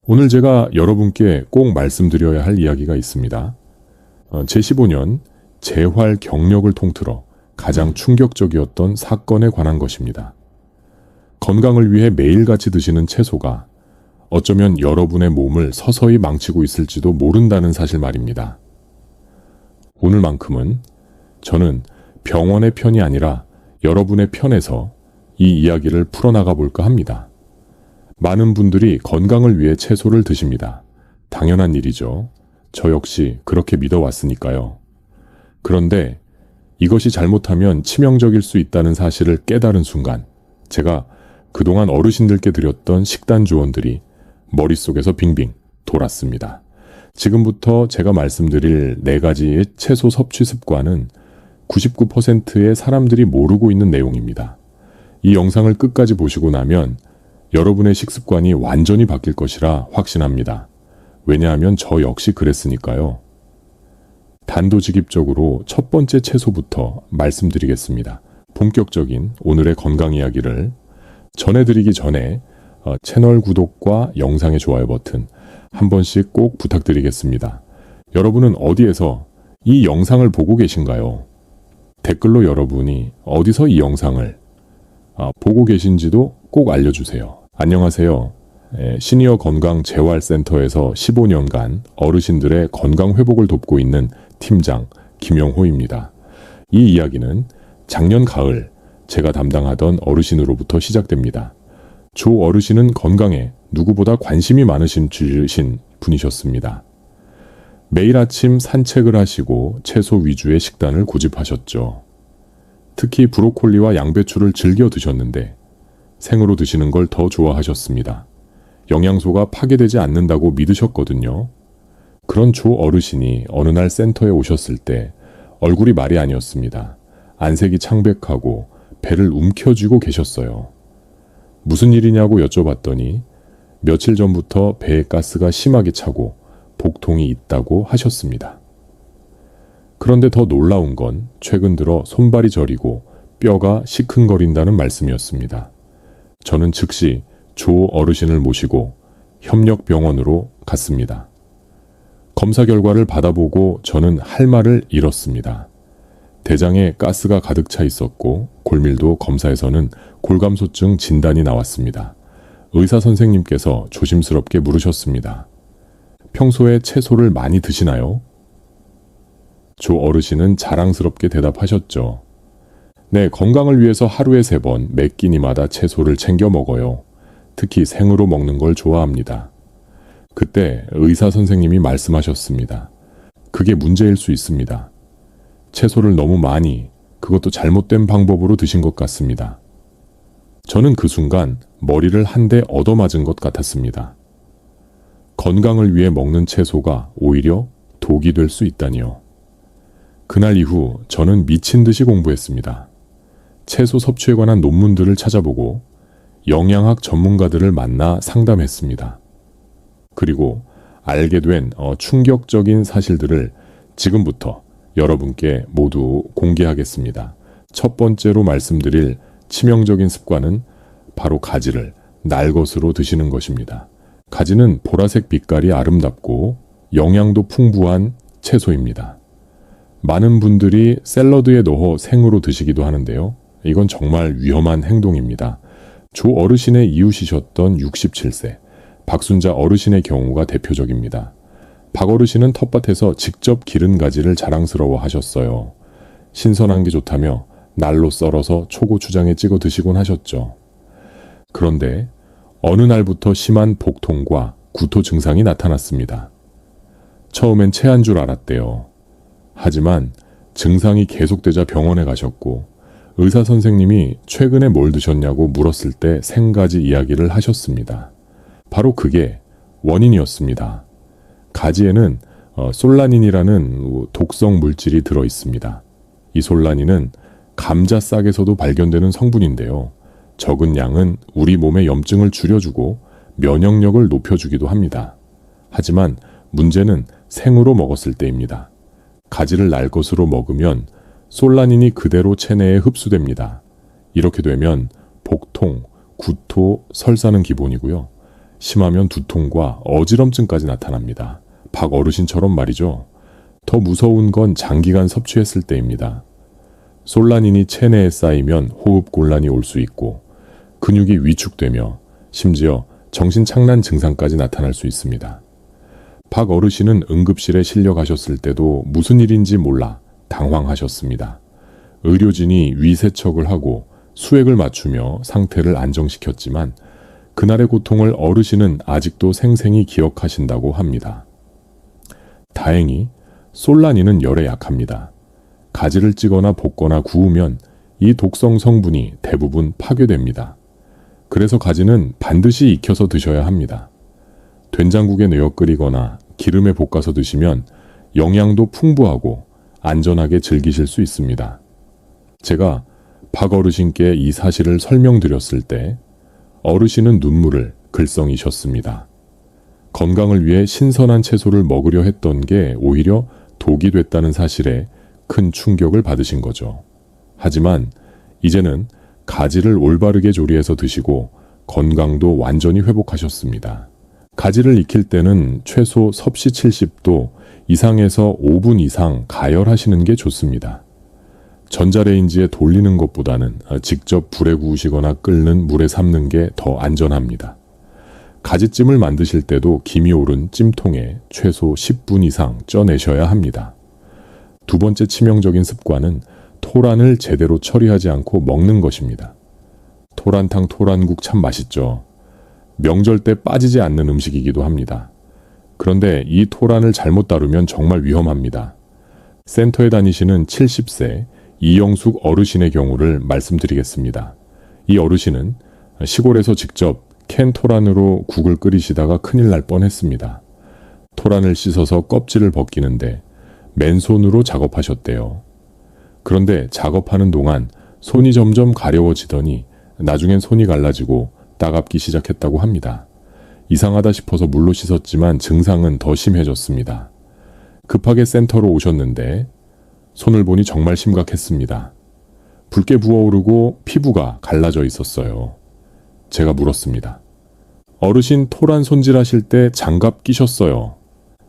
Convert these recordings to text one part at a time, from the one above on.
오늘 제가 여러분께 꼭 말씀드려야 할 이야기가 있습니다. 제15년 재활 경력을 통틀어 가장 충격적이었던 사건에 관한 것입니다. 건강을 위해 매일같이 드시는 채소가 어쩌면 여러분의 몸을 서서히 망치고 있을지도 모른다는 사실 말입니다. 오늘만큼은 저는 병원의 편이 아니라 여러분의 편에서 이 이야기를 풀어나가 볼까 합니다. 많은 분들이 건강을 위해 채소를 드십니다. 당연한 일이죠. 저 역시 그렇게 믿어왔으니까요. 그런데 이것이 잘못하면 치명적일 수 있다는 사실을 깨달은 순간 제가 그동안 어르신들께 드렸던 식단 조언들이 머릿속에서 빙빙 돌았습니다. 지금부터 제가 말씀드릴 4가지의 채소 섭취 습관은 99%의 사람들이 모르고 있는 내용입니다. 이 영상을 끝까지 보시고 나면 여러분의 식습관이 완전히 바뀔 것이라 확신합니다. 왜냐하면 저 역시 그랬으니까요. 단도직입적으로 첫 번째 채소부터 말씀드리겠습니다. 본격적인 오늘의 건강 이야기를 전해드리기 전에 채널 구독과 영상의 좋아요 버튼 한 번씩 꼭 부탁드리겠습니다. 여러분은 어디에서 이 영상을 보고 계신가요? 댓글로 여러분이 어디서 이 영상을 보고 계신지도 꼭 알려주세요. 안녕하세요. 시니어 건강 재활센터에서 15년간 어르신들의 건강 회복을 돕고 있는 팀장 김영호입니다. 이 이야기는 작년 가을 제가 담당하던 어르신으로부터 시작됩니다. 조 어르신은 건강에 누구보다 관심이 많으신 분이셨습니다. 매일 아침 산책을 하시고 채소 위주의 식단을 고집하셨죠. 특히 브로콜리와 양배추를 즐겨 드셨는데 생으로 드시는 걸 더 좋아하셨습니다. 영양소가 파괴되지 않는다고 믿으셨거든요. 그런 조 어르신이 어느 날 센터에 오셨을 때 얼굴이 말이 아니었습니다. 안색이 창백하고 배를 움켜쥐고 계셨어요. 무슨 일이냐고 여쭤봤더니 며칠 전부터 배에 가스가 심하게 차고 복통이 있다고 하셨습니다. 그런데 더 놀라운 건 최근 들어 손발이 저리고 뼈가 시큰거린다는 말씀이었습니다. 저는 즉시 조 어르신을 모시고 협력병원으로 갔습니다. 검사 결과를 받아보고 저는 할 말을 잃었습니다. 대장에 가스가 가득 차 있었고 골밀도 검사에서는 골감소증 진단이 나왔습니다. 의사 선생님께서 조심스럽게 물으셨습니다. 평소에 채소를 많이 드시나요? 조 어르신은 자랑스럽게 대답하셨죠. 네, 건강을 위해서 하루에 3번 매 끼니마다 채소를 챙겨 먹어요. 특히 생으로 먹는 걸 좋아합니다. 그때 의사 선생님이 말씀하셨습니다. 그게 문제일 수 있습니다. 채소를 너무 많이, 그것도 잘못된 방법으로 드신 것 같습니다. 저는 그 순간 머리를 한 대 얻어맞은 것 같았습니다. 건강을 위해 먹는 채소가 오히려 독이 될 수 있다니요. 그날 이후 저는 미친 듯이 공부했습니다. 채소 섭취에 관한 논문들을 찾아보고 영양학 전문가들을 만나 상담했습니다. 그리고 알게 된 충격적인 사실들을 지금부터 여러분께 모두 공개하겠습니다. 첫 번째로 말씀드릴 치명적인 습관은 바로 가지를 날것으로 드시는 것입니다. 가지는 보라색 빛깔이 아름답고 영양도 풍부한 채소입니다. 많은 분들이 샐러드에 넣어 생으로 드시기도 하는데요. 이건 정말 위험한 행동입니다. 조 어르신의 이웃이셨던 67세 박순자 어르신의 경우가 대표적입니다. 박 어르신은 텃밭에서 직접 기른 가지를 자랑스러워 하셨어요. 신선한 게 좋다며 날로 썰어서 초고추장에 찍어 드시곤 하셨죠. 그런데 어느 날부터 심한 복통과 구토 증상이 나타났습니다. 처음엔 체한 줄 알았대요. 하지만 증상이 계속되자 병원에 가셨고 의사 선생님이 최근에 뭘 드셨냐고 물었을 때 생가지 이야기를 하셨습니다. 바로 그게 원인이었습니다. 가지에는 솔라닌이라는 독성 물질이 들어 있습니다. 이 솔라닌은 감자 싹에서도 발견되는 성분인데요. 적은 양은 우리 몸의 염증을 줄여주고 면역력을 높여주기도 합니다. 하지만 문제는 생으로 먹었을 때입니다. 가지를 날것으로 먹으면 솔라닌이 그대로 체내에 흡수됩니다. 이렇게 되면 복통, 구토, 설사는 기본이고요. 심하면 두통과 어지럼증까지 나타납니다. 박 어르신처럼 말이죠. 더 무서운 건 장기간 섭취했을 때입니다. 솔라닌이 체내에 쌓이면 호흡 곤란이 올 수 있고 근육이 위축되며 심지어 정신착란 증상까지 나타날 수 있습니다. 박 어르신은 응급실에 실려가셨을 때도 무슨 일인지 몰라 당황하셨습니다. 의료진이 위세척을 하고 수액을 맞추며 상태를 안정시켰지만 그날의 고통을 어르신은 아직도 생생히 기억하신다고 합니다. 다행히 솔라닌은 열에 약합니다. 가지를 찌거나 볶거나 구우면 이 독성 성분이 대부분 파괴됩니다. 그래서 가지는 반드시 익혀서 드셔야 합니다. 된장국에 넣어 끓이거나 기름에 볶아서 드시면 영양도 풍부하고 안전하게 즐기실 수 있습니다. 제가 박 어르신께 이 사실을 설명드렸을 때 어르신은 눈물을 글썽이셨습니다. 건강을 위해 신선한 채소를 먹으려 했던 게 오히려 독이 됐다는 사실에 큰 충격을 받으신 거죠. 하지만 이제는 가지를 올바르게 조리해서 드시고 건강도 완전히 회복하셨습니다. 가지를 익힐 때는 최소 섭씨 70도 이상에서 5분 이상 가열하시는 게 좋습니다. 전자레인지에 돌리는 것보다는 직접 불에 구우시거나 끓는 물에 삶는 게 더 안전합니다. 가지찜을 만드실 때도 김이 오른 찜통에 최소 10분 이상 쪄내셔야 합니다. 두 번째 치명적인 습관은 토란을 제대로 처리하지 않고 먹는 것입니다. 토란탕, 토란국 참 맛있죠. 명절 때 빠지지 않는 음식이기도 합니다. 그런데 이 토란을 잘못 다루면 정말 위험합니다. 센터에 다니시는 70세 이영숙 어르신의 경우를 말씀드리겠습니다. 이 어르신은 시골에서 직접 캔 토란으로 국을 끓이시다가 큰일 날 뻔했습니다. 토란을 씻어서 껍질을 벗기는데 맨손으로 작업하셨대요. 그런데 작업하는 동안 손이 점점 가려워지더니 나중엔 손이 갈라지고 따갑기 시작했다고 합니다. 이상하다 싶어서 물로 씻었지만 증상은 더 심해졌습니다. 급하게 센터로 오셨는데 손을 보니 정말 심각했습니다. 붉게 부어오르고 피부가 갈라져 있었어요. 제가 물었습니다. 어르신 토란 손질하실 때 장갑 끼셨어요.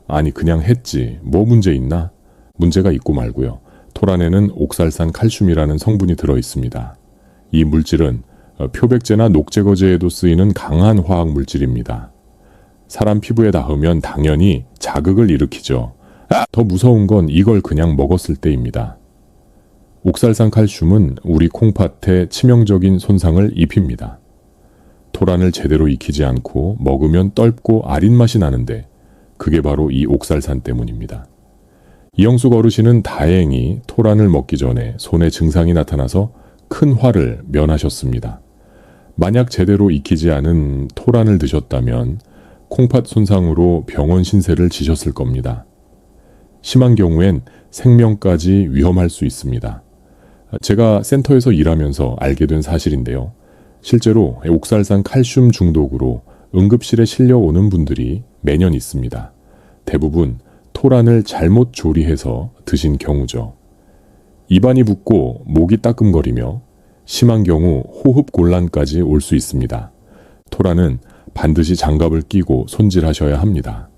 아니 그냥 했지. 뭐 문제 있나? 문제가 있고 말고요. 토란에는 옥살산 칼슘이라는 성분이 들어 있습니다. 이 물질은 표백제나 녹제거제에도 쓰이는 강한 화학 물질입니다. 사람 피부에 닿으면 당연히 자극을 일으키죠. 더 무서운 건 이걸 그냥 먹었을 때입니다. 옥살산 칼슘은 우리 콩팥에 치명적인 손상을 입힙니다. 토란을 제대로 익히지 않고 먹으면 떫고 아린 맛이 나는데 그게 바로 이 옥살산 때문입니다. 이영숙 어르신은 다행히 토란을 먹기 전에 손에 증상이 나타나서 큰 화를 면하셨습니다. 만약 제대로 익히지 않은 토란을 드셨다면 콩팥 손상으로 병원 신세를 지셨을 겁니다. 심한 경우엔 생명까지 위험할 수 있습니다. 제가 센터에서 일하면서 알게 된 사실인데요. 실제로 옥살산 칼슘 중독으로 응급실에 실려오는 분들이 매년 있습니다. 대부분 토란을 잘못 조리해서 드신 경우죠. 입안이 붓고 목이 따끔거리며 심한 경우 호흡 곤란까지 올 수 있습니다. 토란은 반드시 장갑을 끼고 손질하셔야 합니다.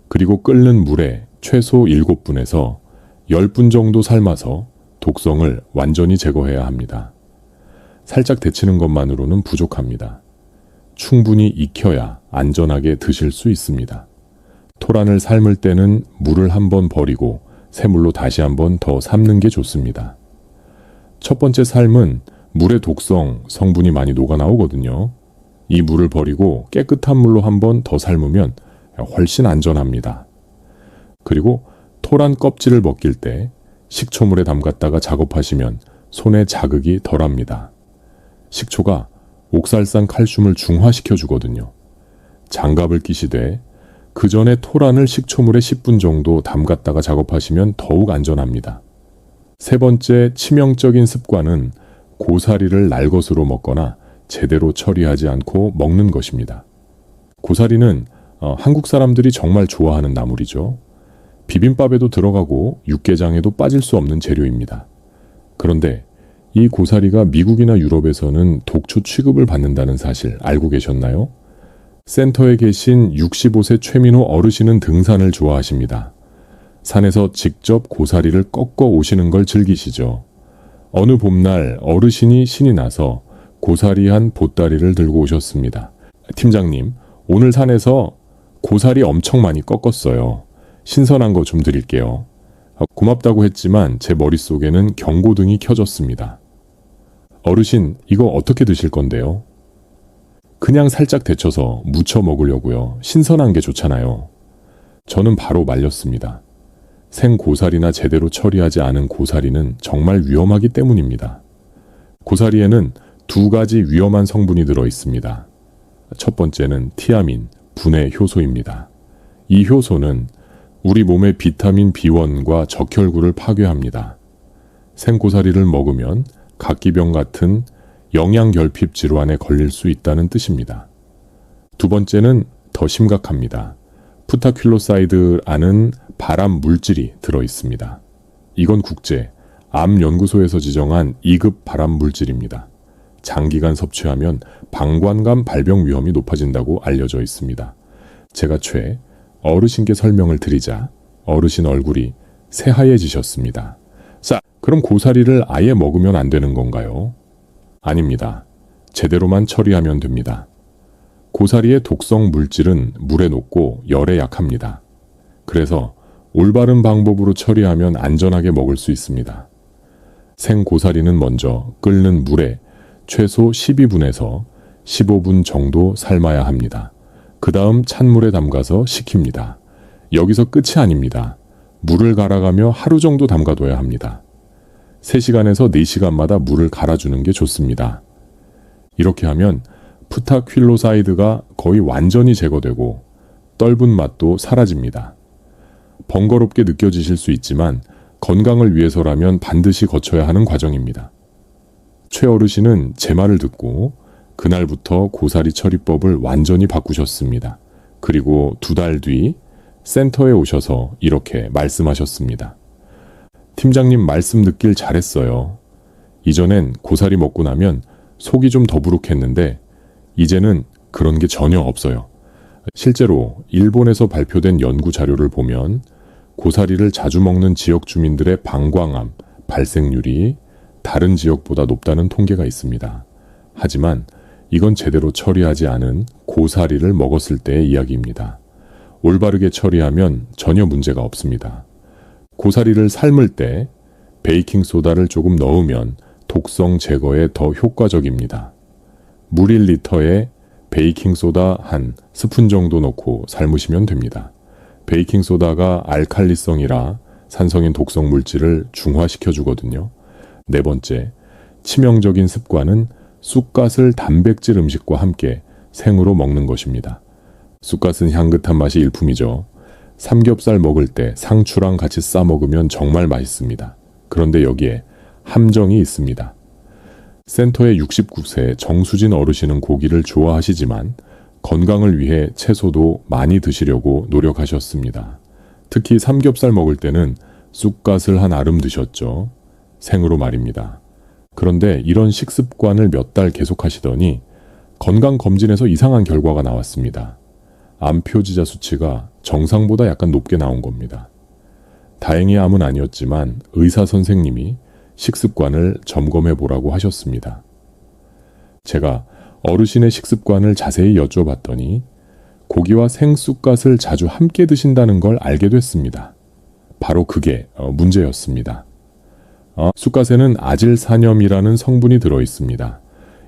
그리고 끓는 물에 최소 7분에서 10분 정도 삶아서 독성을 완전히 제거해야 합니다. 살짝 데치는 것만으로는 부족합니다. 충분히 익혀야 안전하게 드실 수 있습니다. 토란을 삶을 때는 물을 한번 버리고 새물로 다시 한번 더 삶는 게 좋습니다. 첫 번째 삶은 물의 독성, 성분이 많이 녹아나오거든요. 이 물을 버리고 깨끗한 물로 한번 더 삶으면 훨씬 안전합니다. 그리고 토란 껍질을 벗길 때 식초물에 담갔다가 작업하시면 손에 자극이 덜합니다. 식초가 옥살산 칼슘을 중화시켜 주거든요. 장갑을 끼시되 그 전에 토란을 식초물에 10분 정도 담갔다가 작업하시면 더욱 안전합니다. 세 번째 치명적인 습관은 고사리를 날것으로 먹거나 제대로 처리하지 않고 먹는 것입니다. 고사리는 한국 사람들이 정말 좋아하는 나물이죠. 비빔밥에도 들어가고 육개장에도 빠질 수 없는 재료입니다. 그런데 이 고사리가 미국이나 유럽에서는 독초 취급을 받는다는 사실 알고 계셨나요? 센터에 계신 65세 최민호 어르신은 등산을 좋아하십니다. 산에서 직접 고사리를 꺾어 오시는 걸 즐기시죠. 어느 봄날 어르신이 신이 나서 고사리 한 보따리를 들고 오셨습니다. 팀장님, 오늘 산에서 고사리 엄청 많이 꺾었어요. 신선한 거 좀 드릴게요. 고맙다고 했지만 제 머릿속에는 경고등이 켜졌습니다. 어르신, 이거 어떻게 드실 건데요? 그냥 살짝 데쳐서 무쳐 먹으려고요. 신선한 게 좋잖아요. 저는 바로 말렸습니다. 생 고사리나 제대로 처리하지 않은 고사리는 정말 위험하기 때문입니다. 고사리에는 두 가지 위험한 성분이 들어 있습니다. 첫 번째는 티아민, 분해 효소입니다. 이 효소는 우리 몸의 비타민 B1과 적혈구를 파괴합니다. 생고사리를 먹으면 각기병 같은 영양결핍 질환에 걸릴 수 있다는 뜻입니다. 두 번째는 더 심각합니다. 푸타���로사이드라는 발암 물질이 들어 있습니다. 이건 국제 암연구소에서 지정한 2급 발암 물질입니다. 장기간 섭취하면 방광암 발병 위험이 높아진다고 알려져 있습니다. 제가 어르신께 설명을 드리자 어르신 얼굴이 새하얘지셨습니다. 자, 그럼 고사리를 아예 먹으면 안 되는 건가요? 아닙니다. 제대로만 처리하면 됩니다. 고사리의 독성 물질은 물에 녹고 열에 약합니다. 그래서 올바른 방법으로 처리하면 안전하게 먹을 수 있습니다. 생고사리는 먼저 끓는 물에 최소 12분에서 15분 정도 삶아야 합니다. 그 다음 찬물에 담가서 식힙니다. 여기서 끝이 아닙니다. 물을 갈아가며 하루 정도 담가둬야 합니다. 3시간에서 4시간마다 물을 갈아주는 게 좋습니다. 이렇게 하면 푸타���로사이드가 거의 완전히 제거되고 떫은 맛도 사라집니다. 번거롭게 느껴지실 수 있지만 건강을 위해서라면 반드시 거쳐야 하는 과정입니다. 최 어르신은 제 말을 듣고 그날부터 고사리 처리법을 완전히 바꾸셨습니다. 그리고 2달 뒤 센터에 오셔서 이렇게 말씀하셨습니다. 팀장님 말씀 듣길 잘했어요. 이전엔 고사리 먹고 나면 속이 좀 더부룩했는데 이제는 그런 게 전혀 없어요. 실제로 일본에서 발표된 연구 자료를 보면 고사리를 자주 먹는 지역 주민들의 방광암 발생률이 다른 지역보다 높다는 통계가 있습니다. 하지만 이건 제대로 처리하지 않은 고사리를 먹었을 때의 이야기입니다. 올바르게 처리하면 전혀 문제가 없습니다. 고사리를 삶을 때 베이킹소다를 조금 넣으면 독성 제거에 더 효과적입니다. 물 1리터에 베이킹소다 한 스푼 정도 넣고 삶으시면 됩니다. 베이킹소다가 알칼리성이라 산성인 독성 물질을 중화시켜 주거든요. 4번째, 치명적인 습관은 쑥갓을 단백질 음식과 함께 생으로 먹는 것입니다. 쑥갓은 향긋한 맛이 일품이죠. 삼겹살 먹을 때 상추랑 같이 싸 먹으면 정말 맛있습니다. 그런데 여기에 함정이 있습니다. 센터의 69세 정수진 어르신은 고기를 좋아하시지만 건강을 위해 채소도 많이 드시려고 노력하셨습니다. 특히 삼겹살 먹을 때는 쑥갓을 한 알음 드셨죠. 생으로 말입니다. 그런데 이런 식습관을 몇 달 계속하시더니 건강검진에서 이상한 결과가 나왔습니다. 암 표지자 수치가 정상보다 약간 높게 나온 겁니다. 다행히 암은 아니었지만 의사 선생님이 식습관을 점검해 보라고 하셨습니다. 제가 어르신의 식습관을 자세히 여쭤봤더니 고기와 생쑥갓을 자주 함께 드신다는 걸 알게 됐습니다. 바로 그게 문제였습니다. 쑥갓에는 아질사념이라는 성분이 들어 있습니다.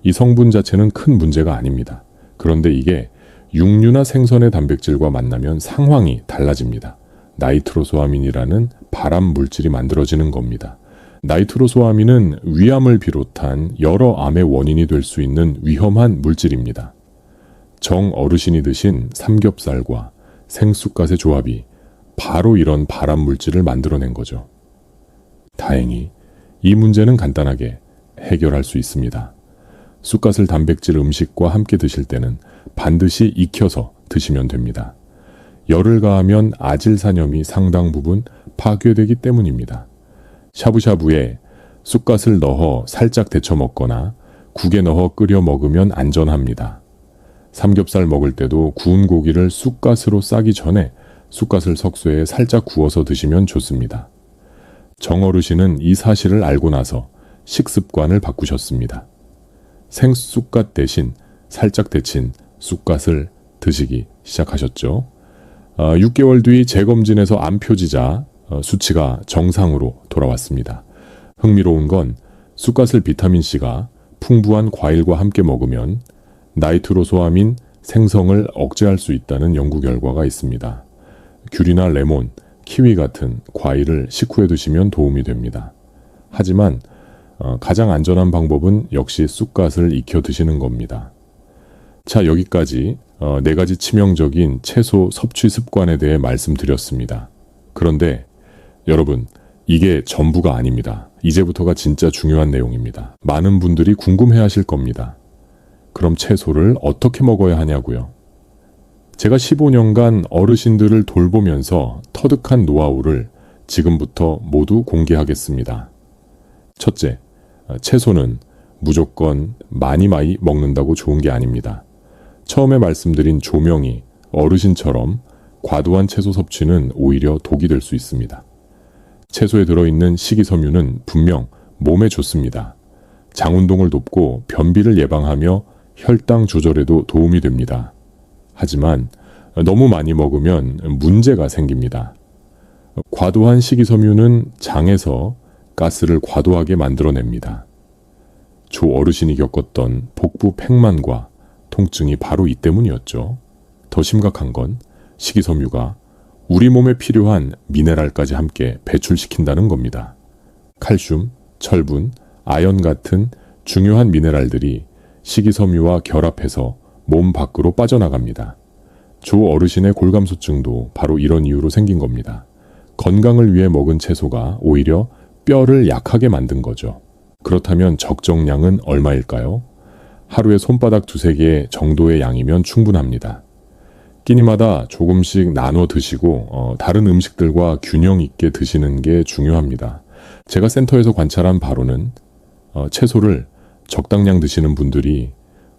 이 성분 자체는 큰 문제가 아닙니다. 그런데 이게 육류나 생선의 단백질과 만나면 상황이 달라집니다. 나이트로소아민이라는 발암 물질이 만들어지는 겁니다. 나이트로소아민은 위암을 비롯한 여러 암의 원인이 될 수 있는 위험한 물질입니다. 정 어르신이 드신 삼겹살과 생쑥갓의 조합이 바로 이런 발암 물질을 만들어낸 거죠. 다행히 이 문제는 간단하게 해결할 수 있습니다. 쑥갓을 단백질 음식과 함께 드실 때는 반드시 익혀서 드시면 됩니다. 열을 가하면 아질사념이 상당 부분 파괴되기 때문입니다. 샤브샤브에 쑥갓을 넣어 살짝 데쳐 먹거나 국에 넣어 끓여 먹으면 안전합니다. 삼겹살 먹을 때도 구운 고기를 쑥갓으로 싸기 전에 쑥갓을 석쇠에 살짝 구워서 드시면 좋습니다. 정어르신은 이 사실을 알고 나서 식습관을 바꾸셨습니다. 생쑥갓 대신 살짝 데친 쑥갓을 드시기 시작하셨죠. 6개월 뒤 재검진에서 암 표지자 수치가 정상으로 돌아왔습니다. 흥미로운 건 쑥갓을 비타민C가 풍부한 과일과 함께 먹으면 나이트로소아민 생성을 억제할 수 있다는 연구 결과가 있습니다. 귤이나 레몬, 키위 같은 과일을 식후에 드시면 도움이 됩니다. 하지만 가장 안전한 방법은 역시 쑥갓을 익혀 드시는 겁니다. 자, 여기까지 4가지 치명적인 채소 섭취 습관에 대해 말씀드렸습니다. 그런데 여러분, 이게 전부가 아닙니다. 이제부터가 진짜 중요한 내용입니다. 많은 분들이 궁금해하실 겁니다. 그럼 채소를 어떻게 먹어야 하냐고요? 제가 15년간 어르신들을 돌보면서 터득한 노하우를 지금부터 모두 공개하겠습니다. 첫째, 채소는 무조건 많이 먹는다고 좋은 게 아닙니다. 처음에 말씀드린 조명이 어르신처럼 과도한 채소 섭취는 오히려 독이 될 수 있습니다. 채소에 들어있는 식이섬유는 분명 몸에 좋습니다. 장운동을 돕고 변비를 예방하며 혈당 조절에도 도움이 됩니다. 하지만 너무 많이 먹으면 문제가 생깁니다. 과도한 식이섬유는 장에서 가스를 과도하게 만들어냅니다. 조 어르신이 겪었던 복부 팽만과 통증이 바로 이 때문이었죠. 더 심각한 건 식이섬유가 우리 몸에 필요한 미네랄까지 함께 배출시킨다는 겁니다. 칼슘, 철분, 아연 같은 중요한 미네랄들이 식이섬유와 결합해서 몸 밖으로 빠져나갑니다. 조 어르신의 골감소증도 바로 이런 이유로 생긴 겁니다. 건강을 위해 먹은 채소가 오히려 뼈를 약하게 만든 거죠. 그렇다면 적정량은 얼마일까요? 하루에 손바닥 2-3개 정도의 양이면 충분합니다. 끼니마다 조금씩 나눠 드시고 다른 음식들과 균형 있게 드시는 게 중요합니다. 제가 센터에서 관찰한 바로는 채소를 적당량 드시는 분들이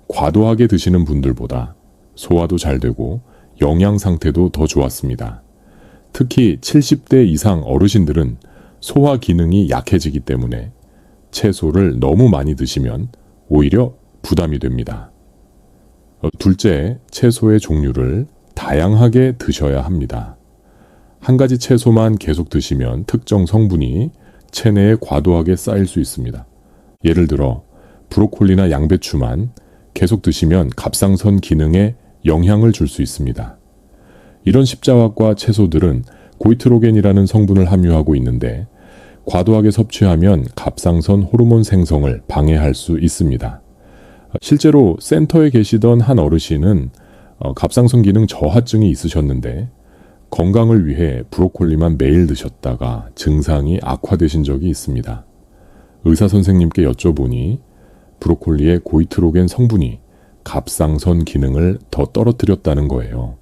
과도하게 드시는 분들보다 소화도 잘 되고 영양 상태도 더 좋았습니다. 특히 70대 이상 어르신들은 소화 기능이 약해지기 때문에 채소를 너무 많이 드시면 오히려 부담이 됩니다. 둘째, 채소의 종류를 다양하게 드셔야 합니다. 한 가지 채소만 계속 드시면 특정 성분이 체내에 과도하게 쌓일 수 있습니다. 예를 들어 브로콜리나 양배추만 계속 드시면 갑상선 기능에 영향을 줄 수 있습니다. 이런 십자화과 채소들은 고이트로겐이라는 성분을 함유하고 있는데 과도하게 섭취하면 갑상선 호르몬 생성을 방해할 수 있습니다. 실제로 센터에 계시던 한 어르신은 갑상선 기능 저하증이 있으셨는데 건강을 위해 브로콜리만 매일 드셨다가 증상이 악화되신 적이 있습니다. 의사 선생님께 여쭤보니 브로콜리의 고이트로겐 성분이 갑상선 기능을 더 떨어뜨렸다는 거예요.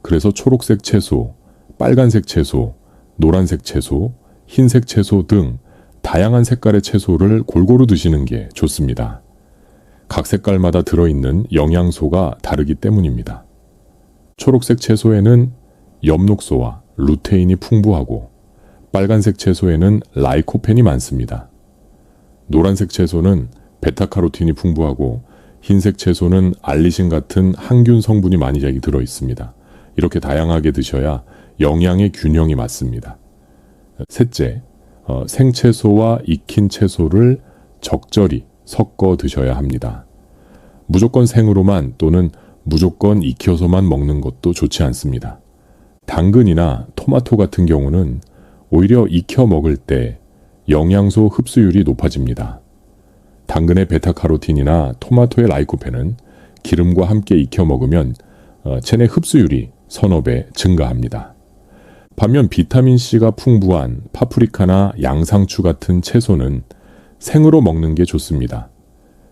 그래서 초록색 채소, 빨간색 채소, 노란색 채소, 흰색 채소 등 다양한 색깔의 채소를 골고루 드시는 게 좋습니다. 각 색깔마다 들어있는 영양소가 다르기 때문입니다. 초록색 채소에는 엽록소와 루테인이 풍부하고 빨간색 채소에는 라이코펜이 많습니다. 노란색 채소는 베타카로틴이 풍부하고 흰색 채소는 알리신 같은 항균 성분이 많이 들어 있습니다. 이렇게 다양하게 드셔야 영양의 균형이 맞습니다. 셋째, 생채소와 익힌 채소를 적절히 섞어 드셔야 합니다. 무조건 생으로만 또는 무조건 익혀서만 먹는 것도 좋지 않습니다. 당근이나 토마토 같은 경우는 오히려 익혀 먹을 때 영양소 흡수율이 높아집니다. 당근의 베타카로틴이나 토마토의 라이코펜은 기름과 함께 익혀 먹으면 체내 흡수율이 서너 배 증가합니다. 반면 비타민C가 풍부한 파프리카나 양상추 같은 채소는 생으로 먹는 게 좋습니다.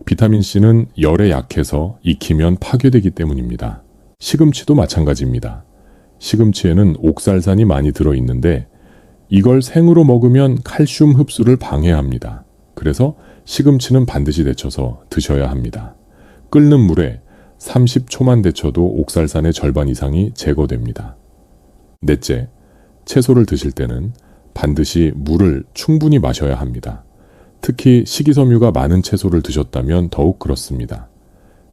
비타민C는 열에 약해서 익히면 파괴되기 때문입니다. 시금치도 마찬가지입니다. 시금치에는 옥살산이 많이 들어있는데 이걸 생으로 먹으면 칼슘 흡수를 방해합니다. 그래서 시금치는 반드시 데쳐서 드셔야 합니다. 끓는 물에 30초만 데쳐도 옥살산의 절반 이상이 제거됩니다. 넷째, 채소를 드실 때는 반드시 물을 충분히 마셔야 합니다. 특히 식이섬유가 많은 채소를 드셨다면 더욱 그렇습니다.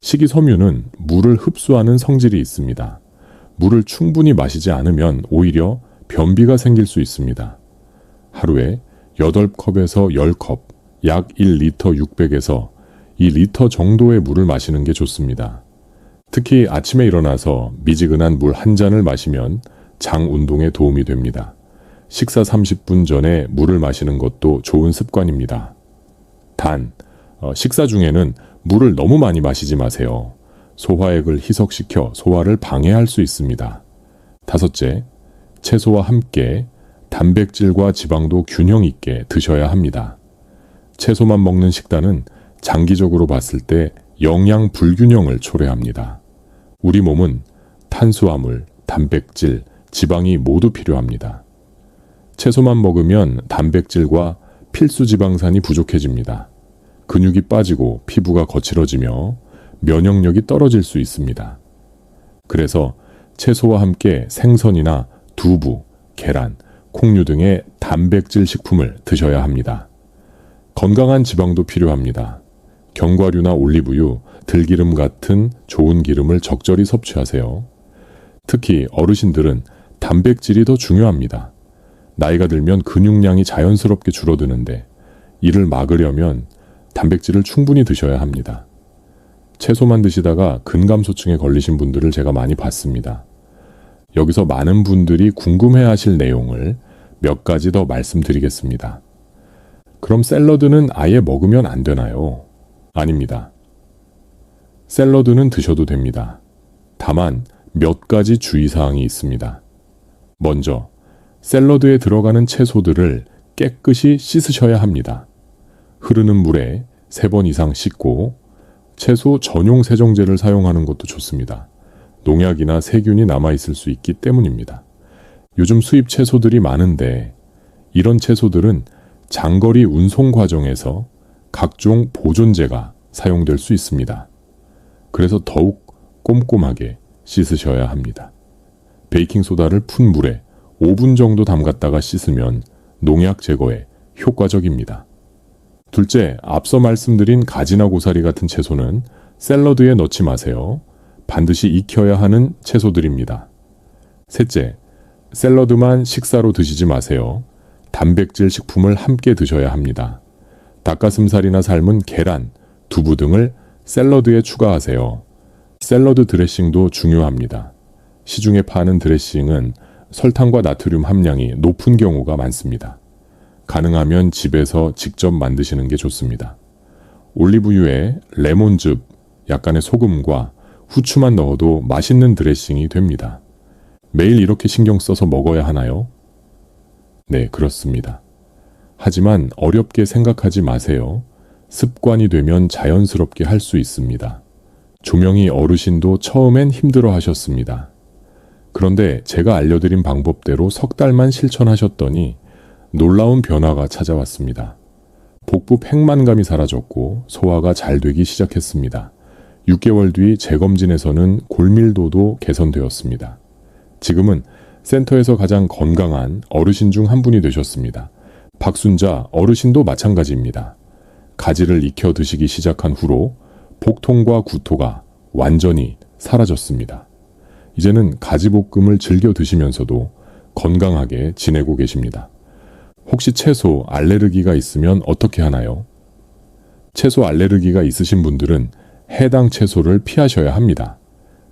식이섬유는 물을 흡수하는 성질이 있습니다. 물을 충분히 마시지 않으면 오히려 변비가 생길 수 있습니다. 하루에 8컵에서 10컵, 약 1리터 600에서 2리터 정도의 물을 마시는 게 좋습니다. 특히 아침에 일어나서 미지근한 물 한 잔을 마시면 장 운동에 도움이 됩니다. 식사 30분 전에 물을 마시는 것도 좋은 습관입니다. 단, 식사 중에는 물을 너무 많이 마시지 마세요. 소화액을 희석시켜 소화를 방해할 수 있습니다. 다섯째, 채소와 함께 단백질과 지방도 균형 있게 드셔야 합니다. 채소만 먹는 식단은 장기적으로 봤을 때 영양 불균형을 초래합니다. 우리 몸은 탄수화물, 단백질, 지방이 모두 필요합니다. 채소만 먹으면 단백질과 필수 지방산이 부족해집니다. 근육이 빠지고 피부가 거칠어지며 면역력이 떨어질 수 있습니다. 그래서 채소와 함께 생선이나 두부, 계란, 콩류 등의 단백질 식품을 드셔야 합니다. 건강한 지방도 필요합니다. 견과류나 올리브유, 들기름 같은 좋은 기름을 적절히 섭취하세요. 특히 어르신들은 단백질이 더 중요합니다. 나이가 들면 근육량이 자연스럽게 줄어드는데 이를 막으려면 단백질을 충분히 드셔야 합니다. 채소만 드시다가 근감소증에 걸리신 분들을 제가 많이 봤습니다. 여기서 많은 분들이 궁금해하실 내용을 몇 가지 더 말씀드리겠습니다. 그럼 샐러드는 아예 먹으면 안 되나요? 아닙니다. 샐러드는 드셔도 됩니다. 다만 몇 가지 주의사항이 있습니다. 먼저, 샐러드에 들어가는 채소들을 깨끗이 씻으셔야 합니다. 흐르는 물에 3번 이상 씻고 채소 전용 세정제를 사용하는 것도 좋습니다. 농약이나 세균이 남아있을 수 있기 때문입니다. 요즘 수입 채소들이 많은데 이런 채소들은 장거리 운송 과정에서 각종 보존제가 사용될 수 있습니다. 그래서 더욱 꼼꼼하게 씻으셔야 합니다. 베이킹소다를 푼 물에 5분 정도 담갔다가 씻으면 농약 제거에 효과적입니다. 둘째, 앞서 말씀드린 가지나 고사리 같은 채소는 샐러드에 넣지 마세요. 반드시 익혀야 하는 채소들입니다. 셋째, 샐러드만 식사로 드시지 마세요. 단백질 식품을 함께 드셔야 합니다. 닭가슴살이나 삶은 계란, 두부 등을 샐러드에 추가하세요. 샐러드 드레싱도 중요합니다. 시중에 파는 드레싱은 설탕과 나트륨 함량이 높은 경우가 많습니다. 가능하면 집에서 직접 만드시는 게 좋습니다. 올리브유에 레몬즙, 약간의 소금과 후추만 넣어도 맛있는 드레싱이 됩니다. 매일 이렇게 신경 써서 먹어야 하나요? 네, 그렇습니다. 하지만 어렵게 생각하지 마세요. 습관이 되면 자연스럽게 할 수 있습니다. 조명희 어르신도 처음엔 힘들어 하셨습니다. 그런데 제가 알려드린 방법대로 석 달만 실천하셨더니 놀라운 변화가 찾아왔습니다. 복부 팽만감이 사라졌고 소화가 잘 되기 시작했습니다. 6개월 뒤 재검진에서는 골밀도도 개선되었습니다. 지금은 센터에서 가장 건강한 어르신 중 한 분이 되셨습니다. 박순자 어르신도 마찬가지입니다. 가지를 익혀 드시기 시작한 후로 복통과 구토가 완전히 사라졌습니다. 이제는 가지볶음을 즐겨 드시면서도 건강하게 지내고 계십니다. 혹시 채소 알레르기가 있으면 어떻게 하나요? 채소 알레르기가 있으신 분들은 해당 채소를 피하셔야 합니다.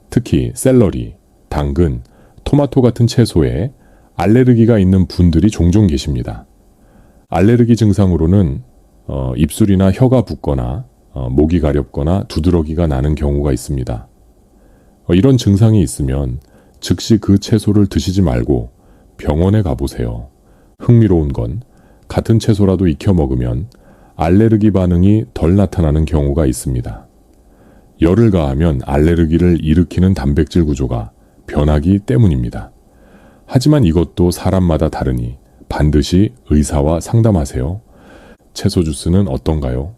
특히 샐러리, 당근, 토마토 같은 채소에 알레르기가 있는 분들이 종종 계십니다. 알레르기 증상으로는 입술이나 혀가 붓거나 목이 가렵거나 두드러기가 나는 경우가 있습니다. 이런 증상이 있으면 즉시 그 채소를 드시지 말고 병원에 가보세요. 흥미로운 건 같은 채소라도 익혀 먹으면 알레르기 반응이 덜 나타나는 경우가 있습니다. 열을 가하면 알레르기를 일으키는 단백질 구조가 변하기 때문입니다. 하지만 이것도 사람마다 다르니 반드시 의사와 상담하세요. 채소 주스는 어떤가요?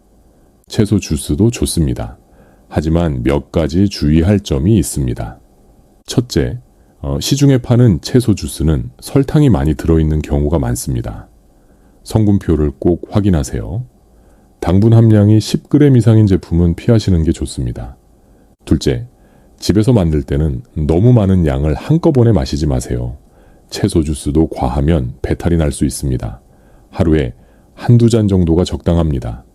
채소 주스도 좋습니다. 하지만 몇 가지 주의할 점이 있습니다. 첫째, 시중에 파는 채소 주스는 설탕이 많이 들어있는 경우가 많습니다. 성분표를 꼭 확인하세요. 당분 함량이 10g 이상인 제품은 피하시는 게 좋습니다. 둘째, 집에서 만들 때는 너무 많은 양을 한꺼번에 마시지 마세요. 채소 주스도 과하면 배탈이 날 수 있습니다. 하루에 한두 잔 정도가 적당합니다.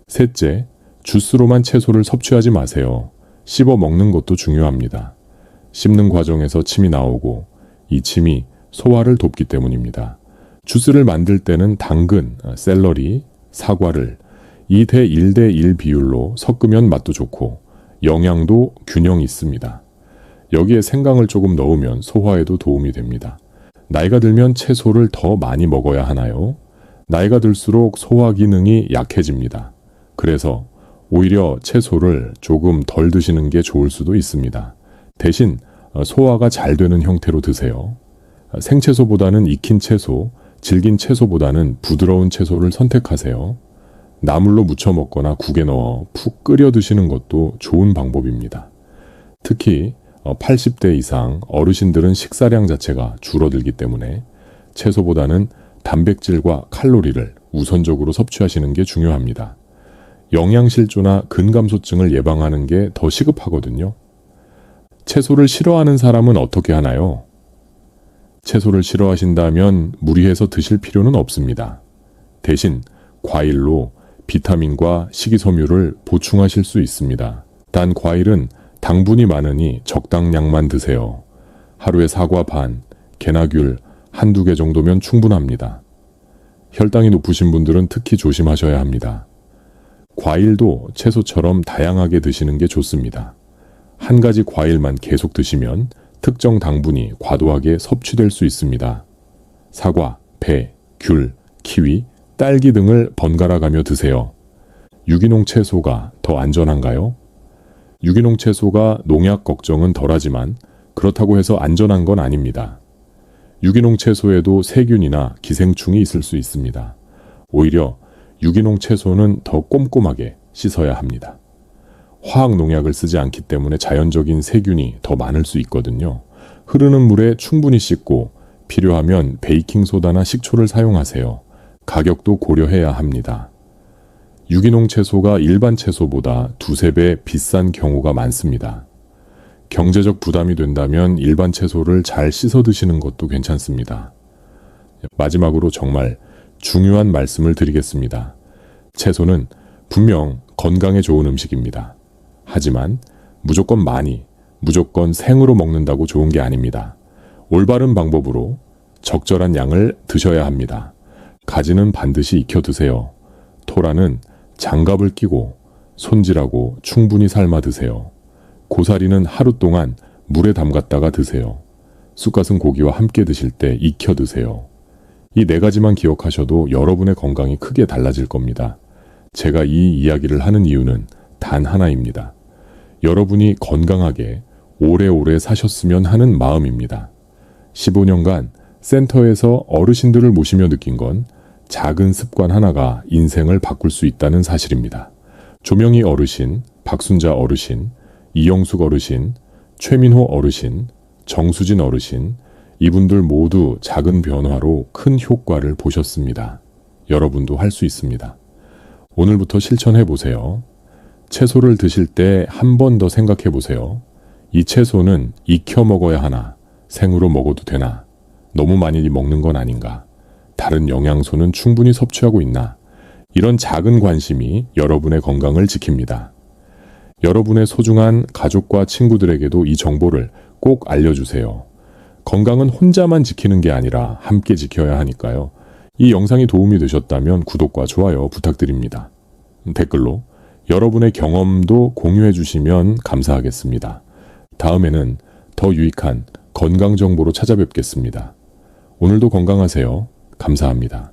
셋째, 주스로만 채소를 섭취하지 마세요. 씹어 먹는 것도 중요합니다. 씹는 과정에서 침이 나오고 이 침이 소화를 돕기 때문입니다. 주스를 만들 때는 당근, 샐러리, 사과를 2대 1대 1 비율로 섞으면 맛도 좋고 영양도 균형이 있습니다. 여기에 생강을 조금 넣으면 소화에도 도움이 됩니다. 나이가 들면 채소를 더 많이 먹어야 하나요? 나이가 들수록 소화 기능이 약해집니다. 그래서 오히려 채소를 조금 덜 드시는 게 좋을 수도 있습니다. 대신 소화가 잘 되는 형태로 드세요. 생채소보다는 익힌 채소, 질긴 채소보다는 부드러운 채소를 선택하세요. 나물로 무쳐 먹거나 국에 넣어 푹 끓여 드시는 것도 좋은 방법입니다. 특히 80대 이상 어르신들은 식사량 자체가 줄어들기 때문에 채소보다는 단백질과 칼로리를 우선적으로 섭취하시는 게 중요합니다. 영양실조나 근감소증을 예방하는 게 더 시급하거든요. 채소를 싫어하는 사람은 어떻게 하나요? 채소를 싫어하신다면 무리해서 드실 필요는 없습니다. 대신 과일로 비타민과 식이섬유를 보충하실 수 있습니다. 단 과일은 당분이 많으니 적당량만 드세요. 하루에 사과 반, 개나귤 한두 개 정도면 충분합니다. 혈당이 높으신 분들은 특히 조심하셔야 합니다. 과일도 채소처럼 다양하게 드시는 게 좋습니다. 한 가지 과일만 계속 드시면 특정 당분이 과도하게 섭취될 수 있습니다. 사과, 배, 귤, 키위, 딸기 등을 번갈아 가며 드세요. 유기농 채소가 더 안전한가요? 유기농 채소가 농약 걱정은 덜하지만 그렇다고 해서 안전한 건 아닙니다. 유기농 채소에도 세균이나 기생충이 있을 수 있습니다. 오히려 유기농 채소는 더 꼼꼼하게 씻어야 합니다. 화학 농약을 쓰지 않기 때문에 자연적인 세균이 더 많을 수 있거든요. 흐르는 물에 충분히 씻고 필요하면 베이킹소다나 식초를 사용하세요. 가격도 고려해야 합니다. 유기농 채소가 일반 채소보다 두세 배 비싼 경우가 많습니다. 경제적 부담이 된다면 일반 채소를 잘 씻어 드시는 것도 괜찮습니다. 마지막으로 정말 중요한 말씀을 드리겠습니다. 채소는 분명 건강에 좋은 음식입니다. 하지만 무조건 많이, 무조건 생으로 먹는다고 좋은 게 아닙니다. 올바른 방법으로 적절한 양을 드셔야 합니다. 가지는 반드시 익혀 드세요. 토라는 장갑을 끼고 손질하고 충분히 삶아 드세요. 고사리는 하루 동안 물에 담갔다가 드세요. 쑥갓은 고기와 함께 드실 때 익혀 드세요. 이 네 가지만 기억하셔도 여러분의 건강이 크게 달라질 겁니다. 제가 이 이야기를 하는 이유는 단 하나입니다. 여러분이 건강하게 오래오래 사셨으면 하는 마음입니다. 15년간 센터에서 어르신들을 모시며 느낀 건 작은 습관 하나가 인생을 바꿀 수 있다는 사실입니다. 조명희 어르신, 박순자 어르신, 이영숙 어르신, 최민호 어르신, 정수진 어르신, 이분들 모두 작은 변화로 큰 효과를 보셨습니다. 여러분도 할 수 있습니다. 오늘부터 실천해 보세요. 채소를 드실 때 한 번 더 생각해 보세요. 이 채소는 익혀 먹어야 하나, 생으로 먹어도 되나, 너무 많이 먹는 건 아닌가, 다른 영양소는 충분히 섭취하고 있나, 이런 작은 관심이 여러분의 건강을 지킵니다. 여러분의 소중한 가족과 친구들에게도 이 정보를 꼭 알려주세요. 건강은 혼자만 지키는 게 아니라 함께 지켜야 하니까요. 이 영상이 도움이 되셨다면 구독과 좋아요 부탁드립니다. 댓글로 여러분의 경험도 공유해 주시면 감사하겠습니다. 다음에는 더 유익한 건강 정보로 찾아뵙겠습니다. 오늘도 건강하세요. 감사합니다.